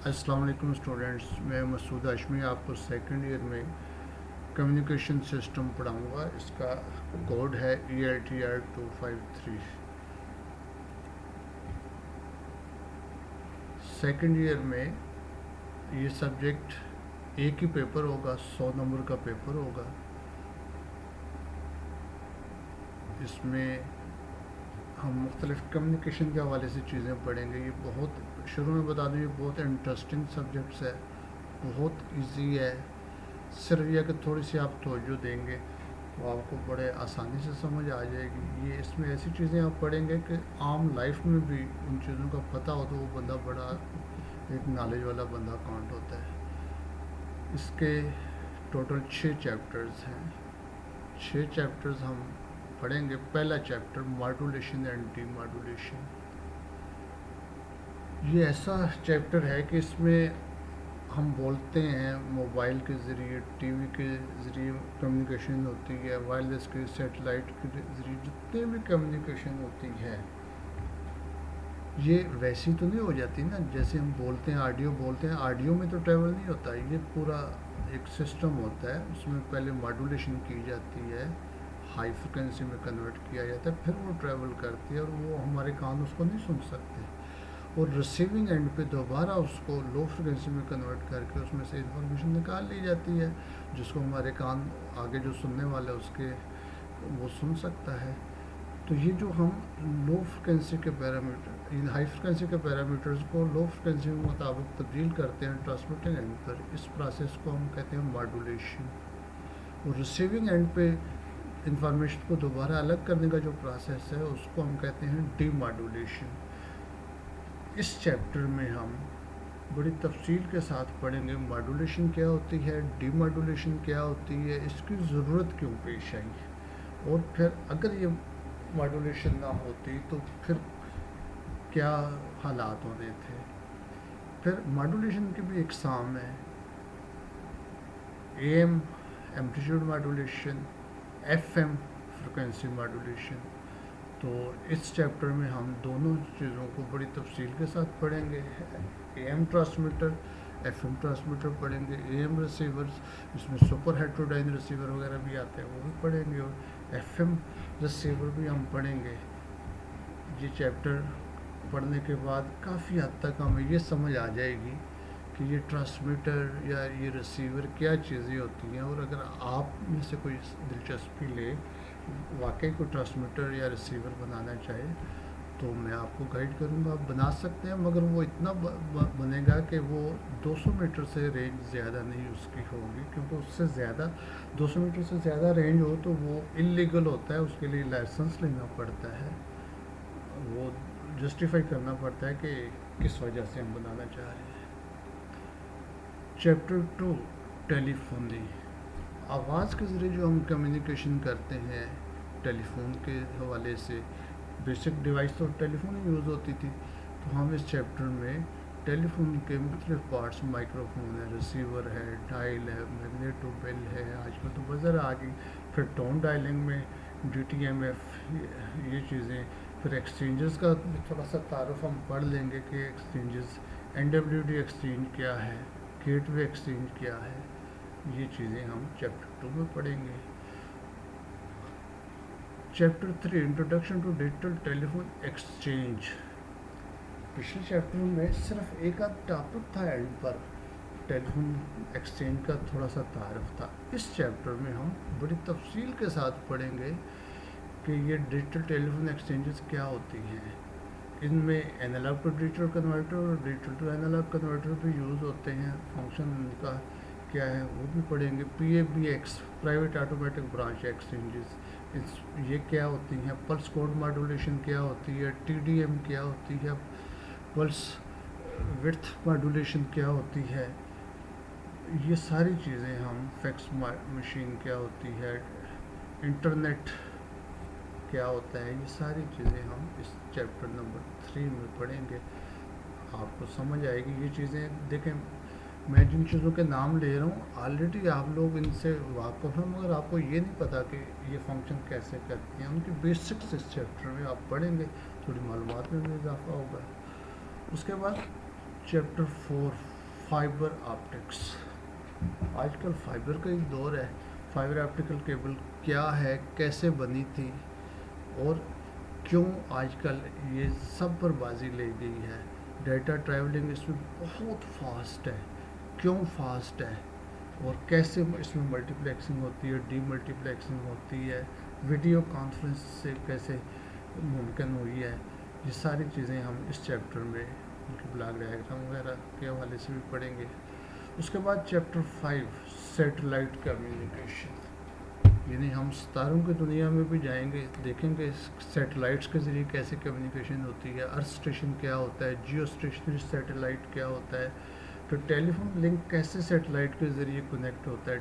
السلام علیکم اسٹوڈنٹس، میں مسعود ہاشمی آپ کو سیکنڈ ایئر میں کمیونیکیشن سسٹم پڑھاؤں گا۔ اس کا کوڈ ہے ELTR 253۔ سیکنڈ ایئر میں یہ سبجیکٹ ایک ہی پیپر ہوگا، 100 نمبر کا پیپر ہوگا۔ اس میں ہم مختلف کمیونیکیشن کے حوالے سے چیزیں پڑھیں گے۔ یہ بہت شروع میں بتا دوں، یہ بہت انٹرسٹنگ سبجیکٹس ہے، بہت ایزی ہے۔ صرف یہ کہ تھوڑی سی آپ توجہ دیں گے تو آپ کو بڑے آسانی سے سمجھ آ جائے گی۔ یہ اس میں ایسی چیزیں آپ پڑھیں گے کہ عام لائف میں بھی ان چیزوں کا پتہ ہو تو وہ بندہ بڑا ایک نالج والا بندہ کاؤنٹ ہوتا ہے۔ اس کے ٹوٹل 6 چیپٹرز ہیں۔ 6 چیپٹرز ہم پڑھیں گے۔ پہلا chapter modulation and D modulation. یہ ایسا چیپٹر ہے کہ اس میں ہم بولتے ہیں موبائل کے ذریعے، ٹی وی کے ذریعے کمیونیکیشن ہوتی ہے، وائرلیس کے سیٹلائٹ کے ذریعے جتنے بھی کمیونیکیشن ہوتی ہے، یہ ویسی تو نہیں ہو جاتی نا جیسے ہم بولتے ہیں آڈیو بولتے ہیں۔ آڈیو میں تو ٹریول نہیں ہوتا، یہ پورا ایک سسٹم ہوتا ہے۔ اس میں پہلے ماڈولیشن کی جاتی ہے، ہائی فریکوینسی میں کنورٹ کیا جاتا ہے، پھر وہ ٹریول کرتی ہے اور وہ ہمارے کان اس کو نہیں سن سکتے، اور ریسیونگ اینڈ پہ دوبارہ اس کو لو فریکوینسی میں کنورٹ کر کے اس میں سے انفارمیشن نکال لی جاتی ہے، جس کو ہمارے کان آگے جو سننے والا ہے اس کے وہ سن سکتا ہے۔ تو یہ جو ہم لو فریکوینسی کے پیرامیٹر، ان ہائی فریکوینسی کے پیرامیٹرز کو لو فریکوینسی کے مطابق تبدیل کرتے ہیں ٹرانسمیٹنگ اینڈ پر، اس پروسیس کو ہم کہتے ہیں ماڈولیشن۔ اور ریسیونگ اینڈ پہ انفارمیشن کو دوبارہ الگ کرنے کا جو پروسیس ہے اس کو ہم کہتے ہیں ڈی ماڈولیشن۔ اس چیپٹر میں ہم بڑی تفصیل کے ساتھ پڑھیں گے ماڈولیشن کیا ہوتی ہے، ڈی ماڈولیشن کیا ہوتی ہے، اس کی ضرورت کیوں پیش آئی، اور پھر اگر یہ ماڈولیشن نہ ہوتی تو پھر کیا حالات ہونے تھے۔ پھر ماڈولیشن کی بھی اقسام ہیں، AM amplitude modulation, FM frequency modulation. تو اس چیپٹر میں ہم دونوں چیزوں کو بڑی تفصیل کے ساتھ پڑھیں گے۔ AM ٹرانسمیٹر، FM ٹرانسمیٹر پڑھیں گے، AM ریسیورز، اس میں سپر ہیٹروڈائن ریسیور وغیرہ بھی آتے ہیں وہ بھی پڑھیں گے، اور FM ریسیور بھی ہم پڑھیں گے۔ یہ چیپٹر پڑھنے کے بعد کافی حد تک ہمیں یہ سمجھ آ جائے گی کہ یہ ٹرانسمیٹر یا یہ ریسیور کیا چیزیں ہوتی ہیں، اور اگر آپ میں سے کوئی دلچسپی لے، واقعی کوئی ٹرانسمیٹر یا ریسیور بنانا چاہے تو میں آپ کو گائیڈ کروں گا۔ آپ بنا سکتے ہیں، مگر وہ اتنا بنے گا کہ وہ 200 میٹر سے رینج زیادہ نہیں اس کی ہوگی، کیونکہ اس سے زیادہ 200 میٹر سے زیادہ رینج ہو تو وہ انلیگل ہوتا ہے، اس کے لیے لائسنس لینا پڑتا ہے، وہ جسٹیفائی کرنا پڑتا ہے کہ کس وجہ سے ہم بنانا چاہ رہے ہیں۔ چیپٹر 2 ٹیلی فونی۔ آواز کے ذریعے جو ہم کمیونیکیشن کرتے ہیں ٹیلی فون کے حوالے سے، بیسک ڈیوائس تو ٹیلی فون ہی یوز ہوتی تھی، تو ہم اس چیپٹر میں ٹیلی فون کے مختلف پارٹس، مائکرو فون ہے، ریسیور ہے، ڈائل ہے، میگنیٹو بیل ہے، آج کل تو بزر آ گئی، پھر ٹون ڈائلنگ میں DTMF، یہ چیزیں، پھر ایکسچینجز کا تھوڑا سا تعارف ہم پڑھ لیں گے کہ ایکسچینجز، NWD ایکسچینج کیا ہے، گیٹ وے ایکسچینج کیا ہے، یہ چیزیں ہم چیپٹر 2 میں پڑھیں گے۔ Chapter 3 introduction to digital telephone exchange. پچھلے چیپٹر میں صرف ایک آدھ ٹاپک تھا اینڈ پر، ٹیلی فون ایکسچینج کا تھوڑا سا تعارف تھا۔ اس چیپٹر میں ہم بڑی تفصیل کے ساتھ پڑھیں گے کہ یہ ڈیجیٹل ٹیلی فون ایکسچینجز کیا ہوتی ہیں۔ ان میں اینالاگ ٹو ڈیجیٹل کنورٹر اور ڈیجیٹل ٹو اینالاگ کنورٹر بھی یوز ہوتے ہیں، فنکشن ان کا کیا ہے وہ بھی پڑھیں گے۔ PABX private automatic branch exchanges, یہ کیا ہوتی ہیں، پلس کوڈ ماڈولیشن کیا ہوتی ہے، TDM کیا ہوتی ہے، پلس وڈتھ ماڈولیشن کیا ہوتی ہے، یہ ساری چیزیں ہم، فیکس مشین کیا ہوتی ہے، انٹرنیٹ کیا ہوتا ہے، یہ ساری چیزیں ہم اس چیپٹر نمبر 3 میں پڑھیں گے۔ آپ کو سمجھ آئے گی یہ چیزیں۔ دیکھیں، میں جن چیزوں کے نام لے رہا ہوں آلریڈی آپ لوگ ان سے واقف ہیں، مگر آپ کو یہ نہیں پتا کہ یہ فنکشن کیسے کرتی ہیں، ان کی بیسکس اس چیپٹر میں آپ پڑھیں گے، تھوڑی معلومات میں بھی اضافہ ہوگا۔ اس کے بعد چیپٹر 4 فائبر آپٹکس. آج کل فائبر کا ایک دور ہے. فائبر آپٹیکل کیبل کیا ہے, کیسے بنی تھی, اور کیوں آج کل یہ سب پر بازی لے گئی ہے. ڈیٹا ٹریولنگ اس میں بہت فاسٹ ہے. کیوں فاسٹ ہے, اور کیسے اس میں ملٹی پلیکسنگ ہوتی ہے, ڈی ملٹی پلیکسنگ ہوتی ہے, ویڈیو کانفرنس سے کیسے ممکن ہوئی ہے. یہ ساری چیزیں ہم اس چیپٹر میں ان کی بلاک ڈائیگرام وغیرہ کے حوالے سے بھی پڑھیں گے. اس کے بعد چیپٹر 5 سیٹلائٹ کمیونیکیشن, یعنی ہم ستاروں کی دنیا میں بھی جائیں گے, دیکھیں گے سیٹلائٹس کے ذریعے کیسے کمیونیکیشن ہوتی ہے. ارتھ اسٹیشن کیا ہوتا ہے, جیو اسٹیشنری سیٹلائٹ کیا ہوتا ہے, پھر ٹیلی فون لنک کیسے سیٹلائٹ کے ذریعے کنیکٹ ہوتا ہے,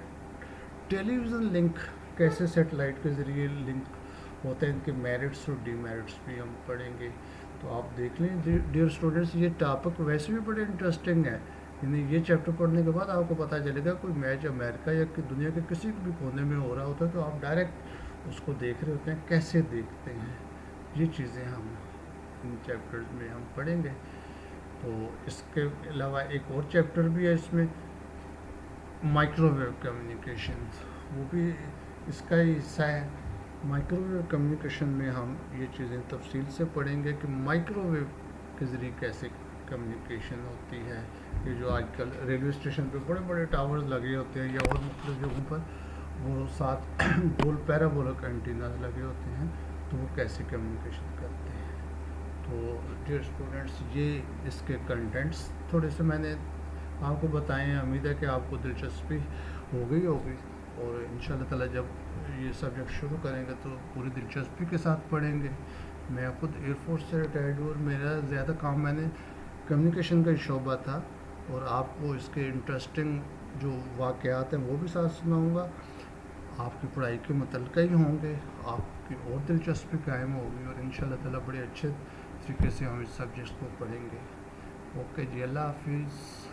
ٹیلی ویژن لنک کیسے سیٹلائٹ کے ذریعے لنک ہوتا ہے, ان کے میرٹس اور ڈی میرٹس بھی ہم پڑھیں گے. تو آپ دیکھ لیں ڈیئر اسٹوڈنٹس, یہ ٹاپک ویسے بھی بڑے انٹرسٹنگ ہے. یعنی یہ چیپٹر پڑھنے کے بعد آپ کو پتہ چلے گا کوئی میچ امریکہ یا دنیا کے کسی بھی کونے میں ہو رہا ہوتا ہے تو آپ ڈائریکٹ اس کو دیکھ رہے ہوتے ہیں, کیسے دیکھتے ہیں. یہ چیزیں ہم ان چیپٹرز میں ہم پڑھیں گے. تو اس کے علاوہ ایک اور چیپٹر بھی ہے اس میں, مائکرو ویو کمیونیکیشن, وہ بھی اس کا ہی حصہ ہے. مائکرو ویو کمیونیکیشن میں ہم یہ چیزیں تفصیل سے پڑھیں گے کہ مائکرو ویو کے ذریعے کیسے کمیونیکیشن ہوتی ہے. یہ جو آج کل ریلوے اسٹیشن پہ بڑے بڑے ٹاورز لگے ہوتے ہیں یا اور مختلف جگہوں پر, وہ ساتھ گول پیرابولک اینٹیناز لگے ہوتے ہیں, تو وہ کیسے کمیونیکیشن کرتے ہیں. تو ڈیئر اسٹوڈنٹس, یہ اس کے کنٹینٹس تھوڑے سے میں نے آپ کو بتائے ہیں. امید ہے کہ آپ کو دلچسپی ہو گئی ہوگی, اور ان شاء اللہ تعالیٰ جب یہ سبجیکٹ شروع کریں گے تو پوری دلچسپی کے ساتھ پڑھیں گے. میں خود ایئر فورس سے ریٹائرڈ ہوں, اور میرا زیادہ کام میں نے کمیونیکیشن کا ہی شعبہ تھا, اور آپ کو اس کے انٹرسٹنگ جو واقعات ہیں وہ بھی ساتھ سناؤں گا. آپ کی پڑھائی کے متعلقہ ہی ہوں گے, آپ کی اور دلچسپی قائم ہوگی, اور ان شاء اللہ تعالیٰ بڑے اچھے طریقے سے ہم اس سبجیکٹ کو پڑھیں گے. اوکے جی, اللہ حافظ.